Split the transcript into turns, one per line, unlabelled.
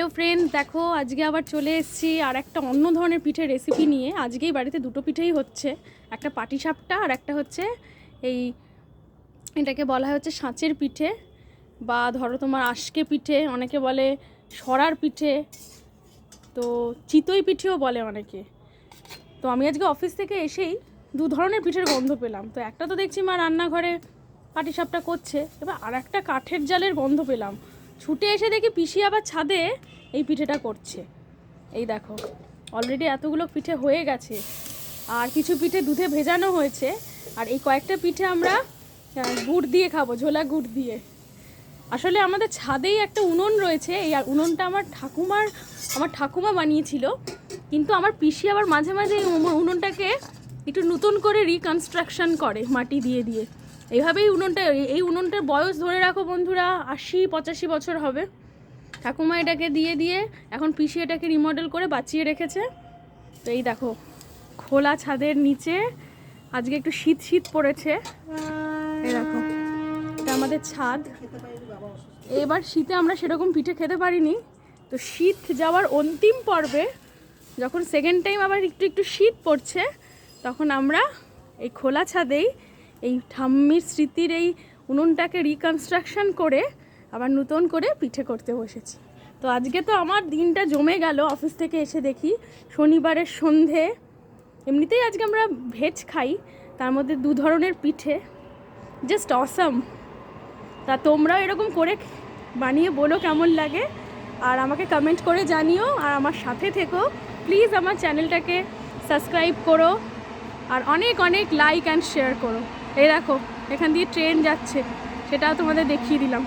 Hello friends, দেখো আজকে আবার চলে এসেছি আর একটা অন্য ধরনের পিঠের রেসিপি নিয়ে। আজকেই বাড়িতে দুটো পিঠেই হচ্ছে, একটা পাটিসাপটা আর একটা হচ্ছে এটাকে বলা হয় হচ্ছে সাঁচের পিঠে, বা ধরো তোমার আশকে পিঠে, অনেকে বলে সরার পিঠে, তো চিতই পিঠেও বলে অনেকে। তো আমি আজকে অফিস থেকে এসেই দু ধরনের পিঠের গন্ধ পেলাম। তো একটা তো দেখছি মা রান্নাঘরে পাটিসাপটা করছে, এবার আর একটা কাঠের জালের গন্ধ পেলাম। ছুটে এসে দেখি পিসি আবার ছাদে এই পিঠেটা করছে। এই দেখো, অলরেডি এতগুলো পিঠে হয়ে গেছে, আর কিছু পিঠে দুধে ভেজানো হয়েছে, আর এই কয়েকটা পিঠে আমরা গুড় দিয়ে খাবো, ঝোলা গুড় দিয়ে। আসলে আমাদের ছাদেই একটা উনুন রয়েছে, এই উনুনটা আমার ঠাকুমা বানিয়েছিল, কিন্তু আমার পিসি আবার মাঝে মাঝে এই উনুনটাকে একটু নতুন করে রিকনস্ট্রাকশন করে মাটি দিয়ে দিয়ে। এইভাবেই এই উনুনটার বয়স ধরে রাখো বন্ধুরা 80-85 বছর হবে। ঠাকুমা এটাকে দিয়ে দিয়ে এখন পিসি এটাকে রিমডেল করে বাঁচিয়ে রেখেছে। তো এই দেখো, খোলা ছাদের নিচে আজকে একটু শীত শীত পড়েছে। এই দেখো, এটা আমাদের ছাদ। এবার শীতে আমরা সেরকম পিঠে খেতে পারিনি, তো শীত যাওয়ার অন্তিম পর্বে যখন সেকেন্ড টাইম আবার একটু একটু শীত পড়ছে, তখন আমরা এই খোলা ছাদেই এই ঠাম্মির স্মৃতির এই উনুনটাকে রিকনস্ট্রাকশন করে আবার নতুন করে পিঠে করতে বসেছি। তো আজকে তো আমার দিনটা জমে গেল। অফিস থেকে এসে দেখি শনিবারের সন্ধে, এমনিতেই আজকে আমরা ভেজ খাই, তার মধ্যে দু ধরনের পিঠে, জাস্ট অসাম। তা তোমরাও এরকম করে বানিয়ে বলো কেমন লাগে, আর আমাকে কমেন্ট করে জানিও, আর আমার সাথে থেকো প্লিজ। আমার চ্যানেলটাকে সাবস্ক্রাইব করো আর অনেক অনেক লাইক অ্যান্ড শেয়ার করো। এই দেখো, এখান দিয়ে ট্রেন যাচ্ছে, সেটাও তোমাদের দেখিয়ে দিলাম।